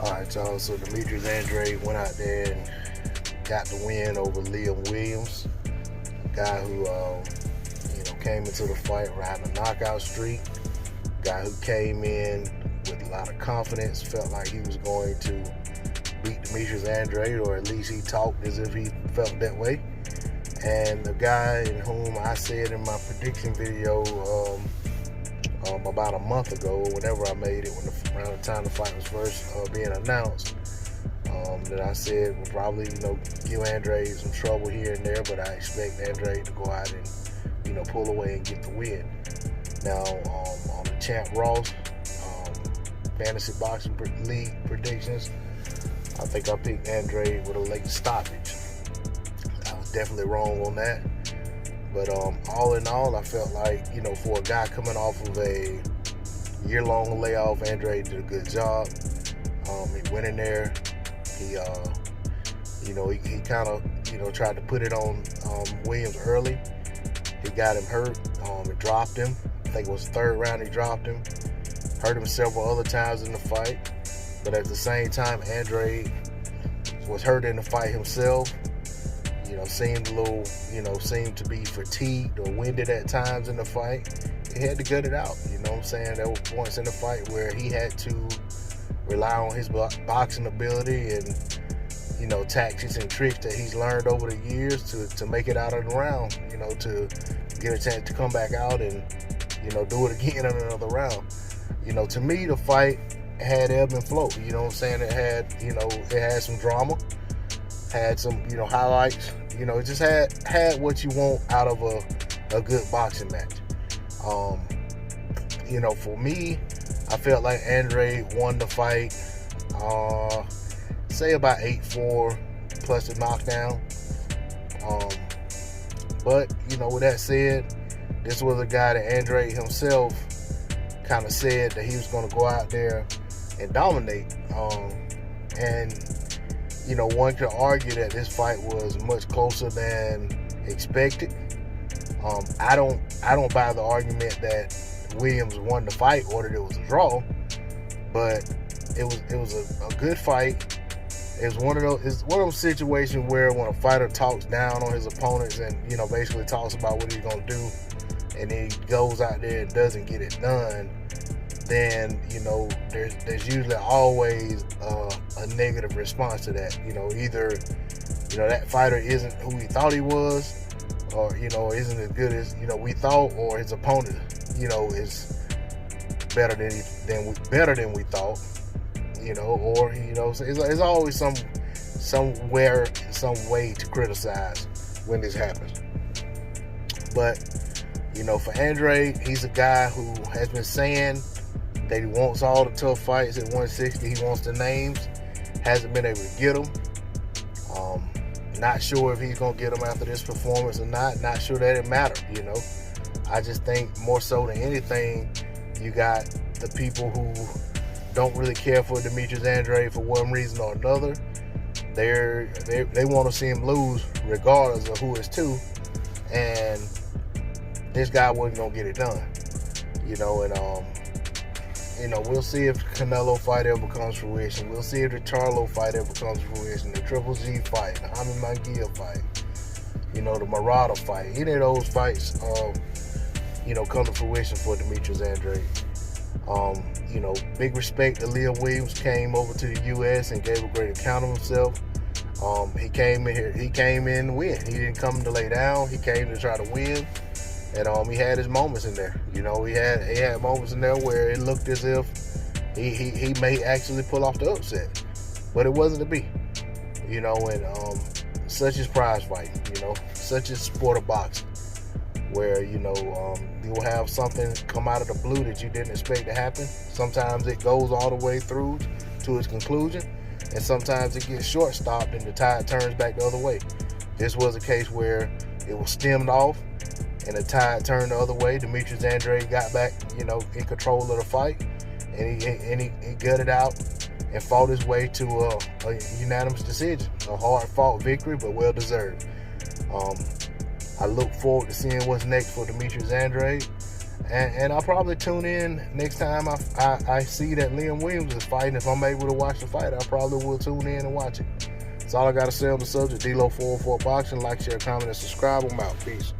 Alright, y'all, so Demetrius Andrade went out there and got the win over Liam Williams, a guy who came into the fight riding a knockout streak, a guy who came in with a lot of confidence, felt like he was going to beat Demetrius Andrade, or at least he talked as if he felt that way. And the guy in whom I said in my prediction video about a month ago, whenever I made it, around the time the fight was first being announced, that I said will probably, give Andrade some trouble here and there, but I expect Andrade to go out and, pull away and get the win. Now, on the Champ Ross Fantasy Boxing League predictions, I think I picked Andrade with a late stoppage. I was definitely wrong on that. But all in all, I felt like, for a guy coming off of a year-long layoff, Andrade did a good job. He went in there. He kind of, tried to put it on Williams early. He got him hurt. It dropped him. I think it was the third round he dropped him. Hurt him several other times in the fight. But at the same time, Andrade was hurt in the fight himself. Seemed a little, seemed to be fatigued or winded at times in the fight. He had to gut it out. You know what I'm saying? There were points in the fight where he had to rely on his boxing ability and, tactics and tricks that he's learned over the years to make it out of the round, to get a chance to come back out and, do it again in another round. To me, the fight had ebb and flow. You know what I'm saying? It had, it had some drama, had some, highlights. It just had what you want out of a good boxing match. For me, I felt like Andrade won the fight, say about 8-4 plus the knockdown. But, with that said, this was a guy that Andrade himself kind of said that he was going to go out there and dominate. One could argue that this fight was much closer than expected. I don't buy the argument that Williams won the fight or that it was a draw, but it was a good fight. It's one of those situations where when a fighter talks down on his opponents and basically talks about what he's gonna do, and then he goes out there and doesn't get it done, then there's usually always a negative response to that. Either that fighter isn't who he thought he was, or isn't as good as we thought, or his opponent is better than we thought. Or it's always somewhere, some way to criticize when this happens. But for Andrade, he's a guy who has been saying that he wants all the tough fights at 160. He wants the names. Hasn't been able to get them. Not sure if he's going to get them after this performance or not. Not sure that it mattered, I just think more so than anything, you got the people who don't really care for Demetrius Andrade for one reason or another. They want to see him lose regardless of who it's to. And this guy wasn't going to get it done. We'll see if the Canelo fight ever comes to fruition. We'll see if the Charlo fight ever comes to fruition. The Triple G fight, the Jaime Munguia fight, the Murata fight. Any of those fights, come to fruition for Demetrius Andrade. Big respect that Liam Williams came over to the U.S. and gave a great account of himself. He came in here. He came in to win. He didn't come to lay down. He came to try to win. And he had his moments in there. He had moments in there where it looked as if he may actually pull off the upset, but it wasn't to be. And such is prize fighting. Such is sport of boxing, where you'll have something come out of the blue that you didn't expect to happen. Sometimes it goes all the way through to its conclusion, and sometimes it gets short stopped and the tide turns back the other way. This was a case where it was stemmed off and the tide turned the other way. Demetrius Andrade got back, in control of the fight, and he gutted out and fought his way to a unanimous decision. A hard-fought victory, but well-deserved. I look forward to seeing what's next for Demetrius Andrade, And I'll probably tune in next time I see that Liam Williams is fighting. If I'm able to watch the fight, I probably will tune in and watch it. That's all I got to say on the subject. D-Lo 404 Boxing. Like, share, comment, and subscribe. I'm out. Peace.